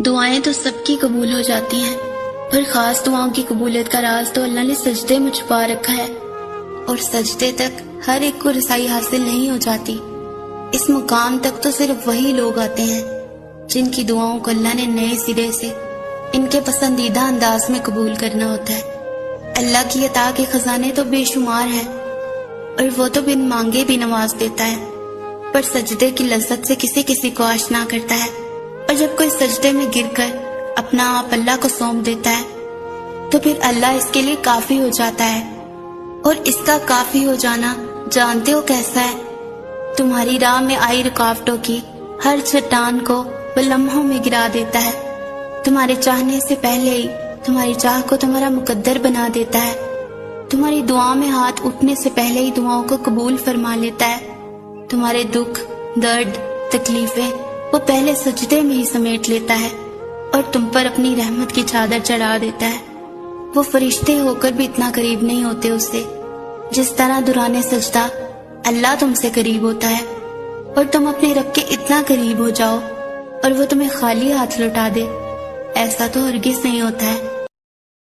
دعائیں تو سب کی قبول ہو جاتی ہیں، پر خاص دعاؤں کی قبولیت کا راز تو اللہ نے سجدے میں چھپا رکھا ہے، اور سجدے تک ہر ایک کو رسائی حاصل نہیں ہو جاتی۔ اس مقام تک تو صرف وہی لوگ آتے ہیں جن کی دعاؤں کو اللہ نے نئے سرے سے ان کے پسندیدہ انداز میں قبول کرنا ہوتا ہے۔ اللہ کی عطا کے خزانے تو بے شمار ہیں، اور وہ تو بن مانگے بھی نواز دیتا ہے، پر سجدے کی لذت سے کسی کسی کو آشنا کرتا ہے، اور جب کوئی سجدے میں گر کر اپنا آپ اللہ کو سونپ دیتا ہے تو پھر اللہ اس کے لیے کافی ہو جاتا ہے۔ اور اس کا کافی ہو جانا جانتے ہو کیسا ہے؟ تمہاری راہ میں آئی رکاوٹوں کی ہر چٹان کو وہ لمحوں میں گرا دیتا ہے، تمہارے چاہنے سے پہلے ہی تمہاری چاہ کو تمہارا مقدر بنا دیتا ہے، تمہاری دعا میں ہاتھ اٹھنے سے پہلے ہی دعاؤں کو قبول فرما لیتا ہے، تمہارے دکھ، درد، تکلیفیں وہ پہلے سجدے میں ہی سمیٹ لیتا ہے اور تم پر اپنی رحمت کی چادر چڑھا دیتا ہے۔ وہ فرشتے ہو کر بھی اتنا قریب نہیں ہوتے اس سے جس طرح دوران سجدہ اللہ تم سے قریب ہوتا ہے، اور تم اپنے رب کے اتنا قریب ہو جاؤ اور وہ تمہیں خالی ہاتھ لوٹا دے، ایسا تو ہرگز نہیں ہوتا ہے۔